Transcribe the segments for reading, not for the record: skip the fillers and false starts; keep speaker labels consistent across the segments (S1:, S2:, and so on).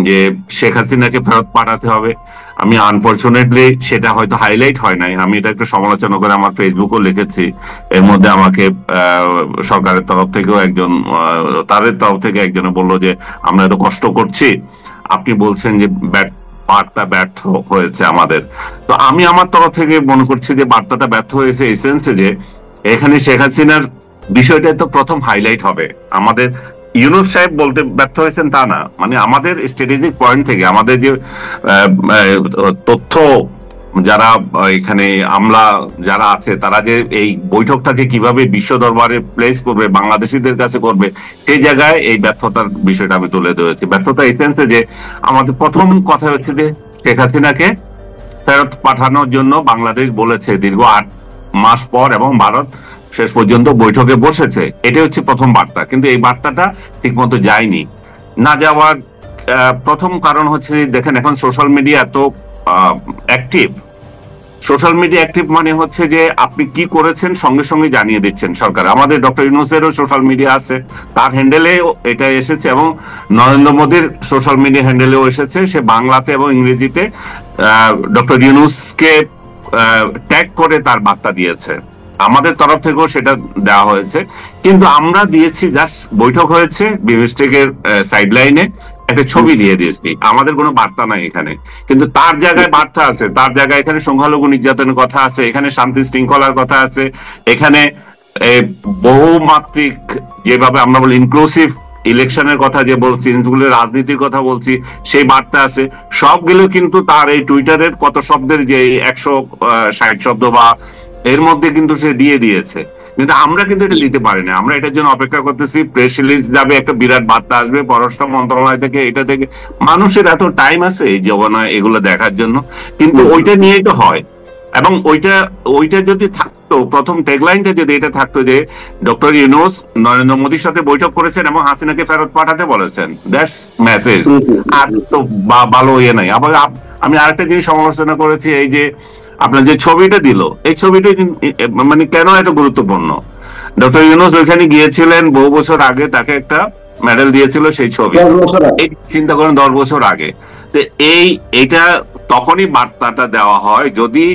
S1: যে শেখ হাসিনাকে ফেরত পাঠাতে হবে। আমি আনফরচুনেটলি সেটা হয়তো হাইলাইট হয় নাই, আমি এটা একটু সমালোচনা করে আমার ফেসবুকও লিখেছি। এর মধ্যে আমাকে সরকারের তরফ থেকেও একজন, তাদের তরফ থেকে একজনে বললো যে আমরা এত কষ্ট করছি, আপনি বলছেন যে বার্তা ব্যর্থ হয়েছে আমাদের। তো আমি আমার তরফ থেকে মনে করছি যে বার্তাটা ব্যর্থ হয়েছে এই সেন্সে যে এখানে শেখ হাসিনার বিষয়টা তো প্রথম হাইলাইট হবে। আমাদের ইউনূস সাহেব বলতে ব্যর্থ হয়েছেন তা না, মানে আমাদের স্ট্র্যাটেজিক পয়েন্ট থেকে আমাদের যে তথ্য যারা এখানে আমলা যারা আছে তারা যে এই বৈঠকটাকে কিভাবে বিশ্ব দরবারে প্লেস করবে, বাংলাদেশিদের কাছে করবে, সেই জায়গায় এই ব্যর্থতার বিষয়টা আমি তুলে ধরেছি। ব্যর্থতা এই সেন্সে যে আমাদের প্রথম কথা হচ্ছে যে শেখ হাসিনাকে ফেরত পাঠানোর জন্য বাংলাদেশ বলেছে দীর্ঘ 8 মাস পর, এবং ভারত শেষ পর্যন্ত বৈঠকে বসেছে। এটাই হচ্ছে প্রথম বার্তা, কিন্তু এই বার্তাটা ঠিক মতো যায়নি। না যাওয়ার প্রথম কারণ হচ্ছে দেখেন এখন সোশ্যাল মিডিয়া এত অ্যাক্টিভ, সোশ্যাল মিডিয়া অ্যাক্টিভ মানে হচ্ছে যে আপনি কি করেছেন সঙ্গে সঙ্গে জানিয়ে দিচ্ছেন সরকার। আমাদের ডক্টর ইউনূসেরও সোশ্যাল মিডিয়া আছে, তার হ্যান্ডেলে এটা এসেছে, এবং নরেন্দ্র মোদীর সোশ্যাল মিডিয়া হ্যান্ডেলেও এসেছে। সে বাংলাতে এবং ইংরেজিতে ডক্টর ইউনূসকে ট্যাগ করে তার বার্তা দিয়েছে। আমাদের তরফ থেকেও সেটা দেওয়া হয়েছে, কিন্তু আমরা দিয়েছি জাস্ট বৈঠক হয়েছে বিমস্টেকের সাইড লাইনে একটা ছবি দিয়ে দিয়েছি, আমাদের কোনো বার্তা নাই এখানে। কিন্তু তার জায়গায় বার্তা আছে, তার জায়গায় এখানে সংখ্যালঘু নির্যাতনের কথা আছে, এখানে শান্তি শৃঙ্খলার কথা আছে, এখানে বহুমাত্রিক যেভাবে আমরা বলি ইনক্লুসিভ ইলেকশনের কথা যে বলছি, রাজনীতির কথা বলছি, সেই বার্তা আছে। সবগুলো কিন্তু তার এই টুইটারের কত শব্দের যে 160 শব্দ বা এর মধ্যে কিন্তু সে দিয়ে দিয়েছে, কিন্তু আমরা কিন্তু এটা দিতে পারি না। আমরা এটার জন্য অপেক্ষা করতেছি, প্রেস রিলিজ যাবে, একটা বিরাট বার্তা আসবে পররাষ্ট্র মন্ত্রণালয় থেকে, এটা থেকে। মানুষের এত টাইম আছে এই জমানায় এগুলো দেখার জন্য, কিন্তু ওইটা নিয়েই তো হয়। এবং ওইটা যদি থাকতো, প্রথম ট্যাগলাইনটা যদি এটা থাকতো যে ডক্টর ইউনূস নরেন্দ্র মোদীর সাথে বৈঠক করেছেন এবং হাসিনাকে ফেরত পাঠাতে বলেছেন, দ্যাটস মেসেজ। আর তো ভালো ইয়ে নাই। আবার আমি আরেকটা জিনিস সমালোচনা করেছি, এই যে আপনার যে ছবিটা দিল, এই ছবিটা মানে কেন এত গুরুত্বপূর্ণ? ডক্টর ইউনূস ওইখানে গিয়েছিলেন বহু বছর আগে, তাকে একটা মেডেল দিয়েছিল সেই ছবি, চিন্তা করেন 10 বছর আগে। তো এইটা তখনই বার্তাটা দেওয়া হয় যদি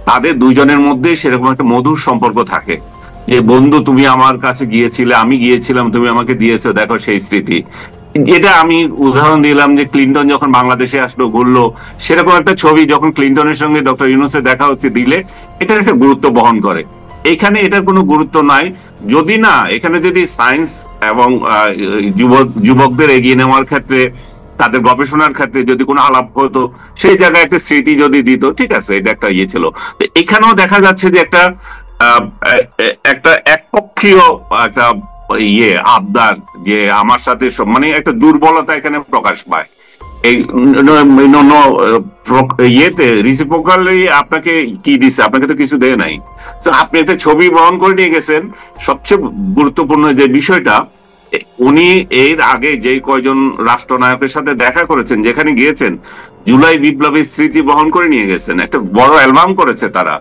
S1: তাদের দুইজনের মধ্যে সেরকম একটা মধুর সম্পর্ক থাকে, যে বন্ধু তুমি আমার কাছে গিয়েছিলে, আমি গিয়েছিলাম, তুমি আমাকে দিয়েছো, দেখো সেই স্মৃতি। যেটা আমি উদাহরণ দিলাম যে ক্লিনটন যখন বাংলাদেশে আসলো, ঘুরলো, সেরকম একটা ছবি যখন ক্লিনটনের সঙ্গে ডক্টর ইউনূসের দেখা হচ্ছে দিলে এটার একটা গুরুত্ব বহন করে। এখানে এটার কোনো গুরুত্ব নাই। যদি না এখানে যদি সায়েন্স এবং যুবকদের এগিয়ে নেওয়ার ক্ষেত্রে, তাদের গবেষণার ক্ষেত্রে যদি কোনো আলাপ হতো, সেই জায়গায় একটা স্মৃতি যদি দিত, ঠিক আছে, এটা একটা ইয়ে ছিল। তো এখানেও দেখা যাচ্ছে যে একটা একপক্ষীয় একটা ইয়ে আবদার, যে আমার সাথে মানে একটা দুর্বলতা এখানে প্রকাশ পায়। এই ইয়েতে রিসিপ্রোকালি আপনাকে কি দিচ্ছে? আপনাকে তো কিছু দেয় নাই। আপনি একটা ছবি বহন করে নিয়ে গেছেন। সবচেয়ে গুরুত্বপূর্ণ যে বিষয়টা, উনি এর আগে যে কয়জন রাষ্ট্রনায়কের সাথে দেখা করেছেন, যেখানে গিয়েছেন, জুলাই বিপ্লবের স্মৃতি বহন করে নিয়ে গেছেন। একটা বড় অ্যালবাম করেছে তারা,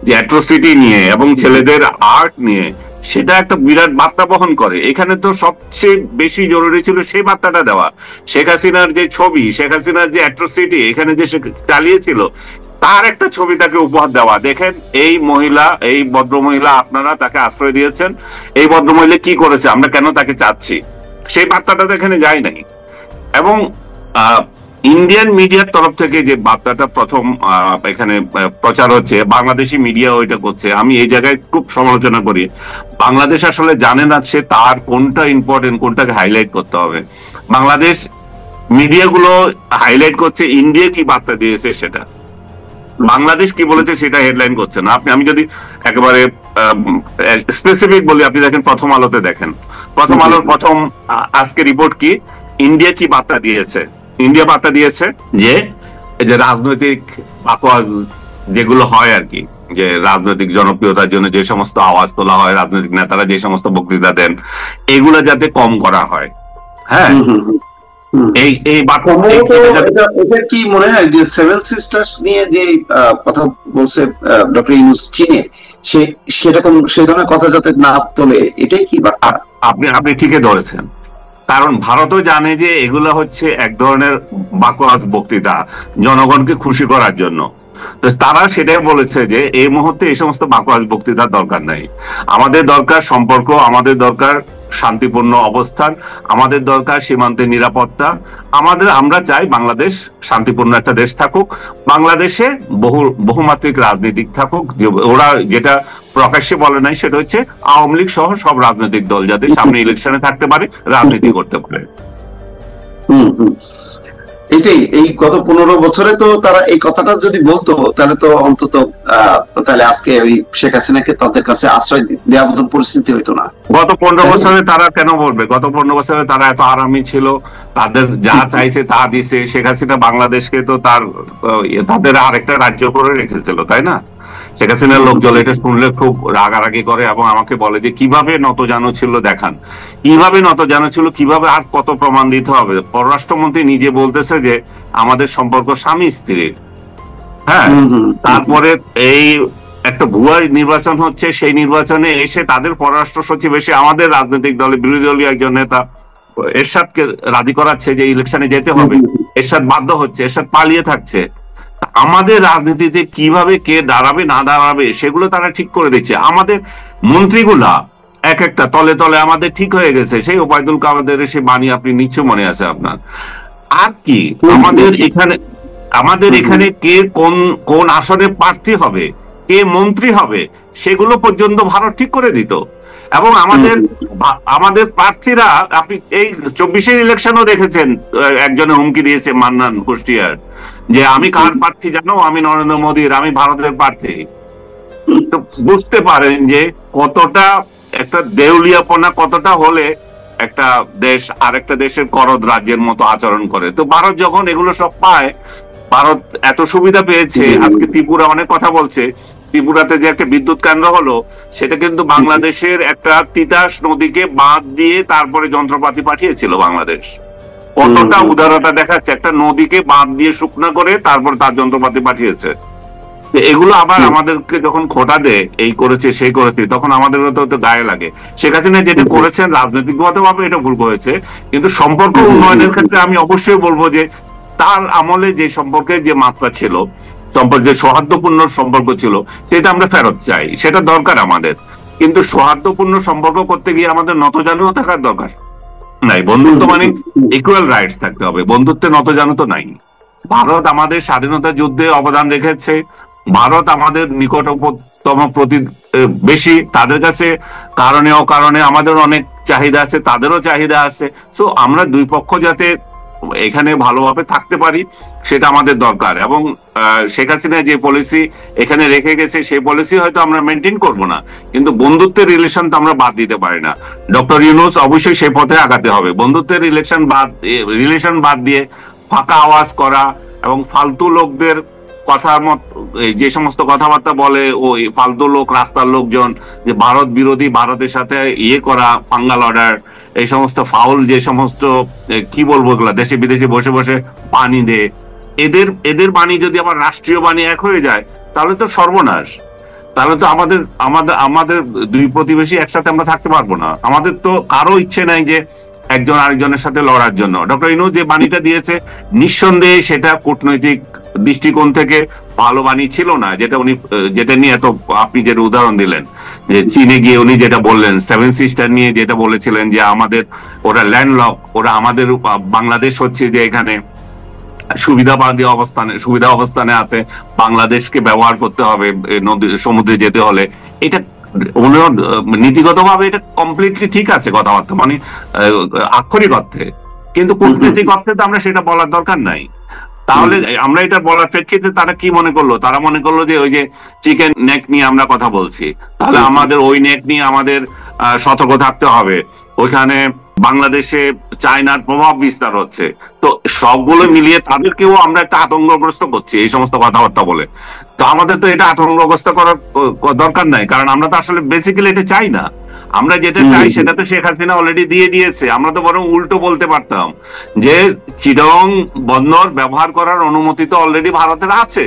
S1: যে অ্যাট্রোসিটি নিয়ে এবং ছেলেদের আর্ট নিয়ে, সেটা একটা বিরাট বার্তা বহন করে। এখানে তো সবচেয়ে বেশি জরুরি ছিল সেই বার্তাটা দেওয়া। শেখ হাসিনার যে ছবি, শেখ হাসিনার যে অ্যাট্রোসিটি এখানে যে চালিয়েছিল, তার একটা ছবি তাকে উপহার দেওয়া। দেখেন এই মহিলা, এই ভদ্রমহিলা, আপনারা তাকে আশ্রয় দিয়েছেন, এই ভদ্রমহিলা কি করেছে, আমরা কেন তাকে চাচ্ছি, সেই বার্তাটা তো এখানে যায় নাই। এবং ইন্ডিয়ান মিডিয়ার তরফ থেকে যে বার্তাটা প্রথম এখানে প্রচার হচ্ছে, বাংলাদেশি মিডিয়া ওইটা করছে, আমি এই জায়গায় খুব সমালোচনা করি। বাংলাদেশ আসলে জানে না সে তার কোনটা ইম্পর্টেন্ট, কোনটাকে হাইলাইট করতে হবে। বাংলাদেশ মিডিয়াগুলো হাইলাইট করছে ইন্ডিয়া কি বার্তা দিয়েছে সেটা, বাংলাদেশ কি বলেছে সেটা হেডলাইন করছে না। আমি যদি একেবারে স্পেসিফিক বলি, আপনি দেখেন প্রথম আলোতে, দেখেন প্রথম আলোর প্রথম আজকে রিপোর্ট কি, ইন্ডিয়া কি বার্তা দিয়েছে। ইন্ডিয়া বার্তা দিয়েছে যে রাজনৈতিক বাকওয়াজ যেগুলো হয় আর কি, যে রাজনৈতিক জনপ্রিয়তার জন্য যে সমস্ত আওয়াজ তোলা হয়, রাজনৈতিক নেতারা যে সমস্ত বক্তৃতা দেন, এগুলা যাতে কম করা হয়। হ্যাঁ,
S2: এটা কি মনে হয় যে সেভেন সিস্টার্স নিয়ে যে কথা বলছে ডক্টর ইউনূস চীনে, সেরকম সেই ধরনের কথা যাতে না তোলে, এটাই কি বার্তা?
S1: আপনি ঠিকই ধরেছেন। কারণ ভারতও জানে যে এগুলো হচ্ছে এক ধরনের বাকওয়াজ বক্তৃতা জনগণকে খুশি করার জন্য। তো তারা সেটাই বলেছে যে এই মুহূর্তে এই সমস্ত বাকওয়াজ বক্তৃতার দরকার নাই, আমাদের দরকার সম্পর্ক, আমাদের দরকার শান্তিপূর্ণ অবস্থান, আমাদের দরকার সীমান্তের নিরাপত্তা, আমরা চাই বাংলাদেশ শান্তিপূর্ণ একটা দেশ থাকুক, বাংলাদেশে বহুমাত্রিক রাজনীতিক থাকুক। ওরা যেটা প্রকাশ্যে বলে নাই সেটা হচ্ছে আওয়ামী লীগ সহ সব রাজনৈতিক দল যাতে সামনে ইলেকশনে থাকতে পারে, রাজনীতি করতে পারে।
S2: এটাই, এই গত 15 বছরে তো তারা এই কথাটা যদি বলতো তাহলে তো অন্তত তাহলে আজকে ওই শেখ হাসিনাকে তাদের কাছে আশ্রয় দেওয়ার মতন পরিস্থিতি হইতো না।
S1: গত 15 বছরে তারা কেন বলবে? গত 15 বছরে তারা এত আরামই ছিল, তাদের যা চাইছে তা দিছে। শেখ হাসিনা বাংলাদেশকে তো তাদের আরেকটা রাজ্য করে রেখেছিল, তাই না? শেখ হাসিনার লোকজন এটা শুনলে খুব রাগারাগি করে এবং আমাকে বলে যে কিভাবে নতজানু ছিল দেখান, কিভাবে নতজানু ছিল, কিভাবে, আর কত প্রমাণ দিতে হবে। পররাষ্ট্রমন্ত্রী নিজে বলতেছে যে আমাদের সম্পর্ক স্বামী স্ত্রীর। হ্যাঁ, তারপরে এই একটা ভুয়া নির্বাচন হচ্ছে, সেই নির্বাচনে এসে তাদের পররাষ্ট্র সচিব এসে আমাদের রাজনৈতিক দলের বিরোধী দলীয় একজন নেতা এরশাদকে রাজি করাচ্ছে যে ইলেকশনে যেতে হবে। এরশাদ বাধ্য হচ্ছে, এরশাদ পালিয়ে থাকছে। আমাদের রাজনীতিতে কিভাবে কে দাঁড়াবে না দাঁড়াবে সেগুলো তারা ঠিক করে দিচ্ছে। আমাদের মন্ত্রীগুলা এক একটা তলে তলে আমাদের ঠিক হয়ে গেছে। সেই ওবায়দুল কাদের সে বাণী আপনি নিশ্চয় মনে আছে আপনার। আর কি আমাদের এখানে কে কোন আসনে প্রার্থী হবে, কে মন্ত্রী হবে, সেগুলো পর্যন্ত ভারত ঠিক করে দিত। এবং আমাদের প্রার্থীরা, আপনি এই 24-এর ইলেকশনও দেখেছেন, একজনের হুমকি দিয়েছে মান্নান কুষ্টিয়ার যে আমি কার প্রার্থী জানো, আমি নরেন্দ্র মোদীর, আমি ভারতের প্রার্থী। তো বুঝতে পারেন যে কতটা একটা দেউলিয়াপনা কতটা হলে একটা দেশ আরেকটা দেশের করদ রাজ্যের মতো আচরণ করে। তো ভারত যখন এগুলো সব পায়, ভারত এত সুবিধা পেয়েছে। আজকে ত্রিপুরা অনেক কথা বলছে, ত্রিপুরাতে যে একটা বিদ্যুৎ কেন্দ্র হলো সেটা কিন্তু বাংলাদেশের একটা তিতাস নদীকে বাঁধ দিয়ে তারপরে যন্ত্রপাতি পাঠিয়েছিল বাংলাদেশ। কতটা উদারতা দেখাচ্ছে, একটা নদীকে বাঁধ দিয়ে শুকনা করে তারপর তার যন্ত্রপাতি পাঠিয়েছে। এগুলো আবার আমাদেরকে যখন খোটা দেয় এই করেছে সেই করেছে, তখন আমাদের তো গায়ে লাগে। শেখ হাসিনা যেটা করেছেন রাজনৈতিকগত ভাবে এটা ভুল হয়েছে, কিন্তু সম্পর্ক উন্নয়নের ক্ষেত্রে আমি অবশ্যই বলবো যে তার আমলে যে সম্পর্কের যে মাত্রা ছিল, সম্পর্কে সৌহার্দ্যপূর্ণ সম্পর্ক ছিল, সেটা আমরা ফেরত চাই, সেটা দরকার আমাদের। কিন্তু সৌহার্দ্যপূর্ণ সম্পর্ক করতে গিয়ে আমাদের নতজানুও থাকার দরকার নাই। বন্ধুত্ব মানে ইকুয়াল রাইটস থাকতে হবে, বন্ধুত্বে নতজানু তো নাই। ভারত আমাদের স্বাধীনতা যুদ্ধে অবদান রেখেছে, ভারত আমাদের নিকটতম প্রতিবেশী, তাদের কাছে কারণে অকারণে আমাদের অনেক চাহিদা আছে, তাদেরও চাহিদা আছে। সো আমরা দুই পক্ষ যাতে এখানে ভালোভাবে থাকতে পারি সেটা আমাদের দরকার। এবং শেখ হাসিনা যে পলিসি এখানে রেখে গেছে সেই পলিসি হয়তো আমরা মেনটেন করব না, কিন্তু বন্ধুত্বের রিলেশন তো আমরা বাদ দিতে পারি না। ডক্টর ইউনূস অবশ্যই সেই পথে আগাতে হবে। বন্ধুত্বের রিলেশন বাদ দিয়ে ফাঁকা আওয়াজ করা এবং ফালতু লোকদের কথার যে সমস্ত কথাবার্তা বলে, ওই ফালতু লোক, রাস্তার লোকজন যে ভারত বিরোধী, ভারতের সাথে করা ফাঙ্গাল অর্ডার, এই সমস্ত ফাউল যে সমস্ত কি বলবো এগুলা দেশে বিদেশে বসে বসে বাণী দেয়, এদের বাণী যদি আবার রাষ্ট্রীয় বাণী এক হয়ে যায় তাহলে তো সর্বনাশ। তাহলে তো আমাদের দুই প্রতিবেশী একসাথে আমরা থাকতে পারবো না। আমাদের তো কারো ইচ্ছে নাই যে একজন আরেকজনের সাথে লড়ার জন্য। ডক্টর ইউনূস যে বাণীটা দিয়েছে নিঃসন্দেহে সেটা কূটনৈতিক দৃষ্টিকোণ থেকে ভালো বাণী ছিল না, যেটা নিয়ে এত আপনি যেটা উদাহরণ দিলেন যে চীনে গিয়ে উনি যেটা বললেন, 7 সিস্টার নিয়ে যেটা বলেছিলেন যে আমাদের ওরা ল্যান্ডলক, ওরা আমাদের বাংলাদেশ হচ্ছে যে এখানে সুবিধা অবস্থানে আছে, বাংলাদেশকে ব্যবহার করতে হবে নদী সমুদ্রে যেতে হলে। এটা নীতিগতভাবে এটা কমপ্লিটলি ঠিক আছে কথাবার্তা, মানে আক্ষরিক অর্থে, কিন্তু কূটনৈতিক অর্থে তো আমরা সেটা বলার দরকার নাই। তাহলে আমরা এটা বলার প্রেক্ষিতে তারা কি মনে করলো? তারা মনে করলো যে ওই যে চিকেন নেক নিয়ে আমরা কথা বলছি, তাহলে আমাদের ওই নেক নিয়ে আমাদের সতর্ক থাকতে হবে। ওইখানে বাংলাদেশে চায়নার প্রভাব বিস্তার হচ্ছে, তো সবগুলো মিলিয়ে তাদেরকেও আমরা একটা আতঙ্কগ্রস্ত করছি এই সমস্ত কথাবার্তা বলে। তো আমাদের তো এটা আতঙ্কগ্রস্ত করার দরকার নাই, কারণ আমরা তো আসলে বেসিক্যালি এটা চাই না। আমরা যেটা চাই সেটা তো শেখ হাসিনা অলরেডি দিয়ে দিয়েছে। আমরা তো বরং উল্টো বলতে পারতাম যে চিটাগং বন্দর ব্যবহার করার অনুমতি তো অলরেডি ভারতের আছে।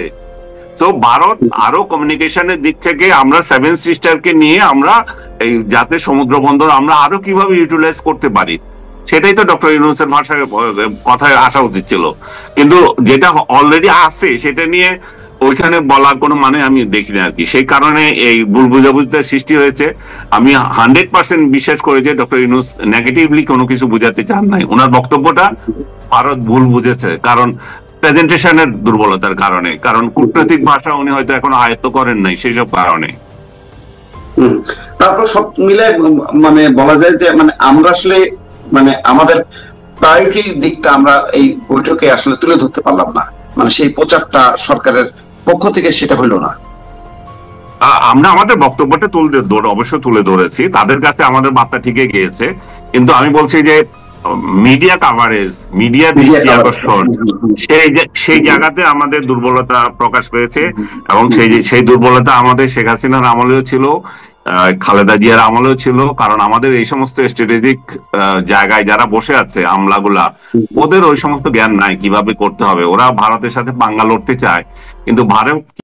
S1: তো ভারত আরো কমিউনিকেশনের দিক থেকে আমরা 7 সিস্টারকে নিয়ে আমরা এই যাতে সমুদ্র বন্দর আমরা আরো কিভাবে ইউটিলাইজ করতে পারি সেটাই তো ডক্টর ইউনূসের ভাষায় কথায় আসা উচিত ছিল, কিন্তু যেটা অলরেডি আছে সেটা নিয়ে ওইখানে বলার কোনো মানে আমি দেখি না আর কি। সেই কারণে এই ভুল বুঝাবুঝিটার সৃষ্টি হয়েছে। আমি 100% বিশ্বাস করি যে ডক্টর ইউনূস নেগেটিভলি কোনো কিছু বুঝাতে চান নাই। ওনার বক্তব্যটা ভারত ভুল বুঝেছে, কারণ প্রেজেন্টেশনের দুর্বলতার কারণে, কারণ কূটনৈতিক ভাষা উনি হয়তো এখনো আয়ত্ত করেন নাই সেসব কারণে।
S2: তারপর সব মিলে মানে বলা যায় যে মানে আমরা আসলে মানে আমাদের প্রায়োরিটি দিকটা আমরা এই বৈঠকে আসলে তুলে ধরতে পারলাম না, মানে সেই প্রচারটা সরকারের পক্ষ থেকে সেটা হইলো না।
S1: আমরা আমাদের বক্তব্যটা অবশ্যই তুলে ধরেছি, তাদের কাছে আমাদের বার্তা ঠিকই গিয়েছে, কিন্তু আমি বলছি যে মিডিয়া কাভারেজ, মিডিয়া দৃষ্টি আকর্ষণ, সেই জায়গাতে আমাদের দুর্বলতা প্রকাশ পেয়েছে। এবং সেই দুর্বলতা আমাদের শেখ হাসিনার আমলেও ছিল, খালেদা জিয়ার আমলেও ছিল, কারণ আমাদের এই সমস্ত স্ট্র্যাটেজিক জায়গায় যারা বসে আছে আমলাগুলা, ওদের ওই সমস্ত জ্ঞান নাই কিভাবে করতে হবে। ওরা ভারতের সাথে পাঙ্গা লড়তে চায়, কিন্তু ভারত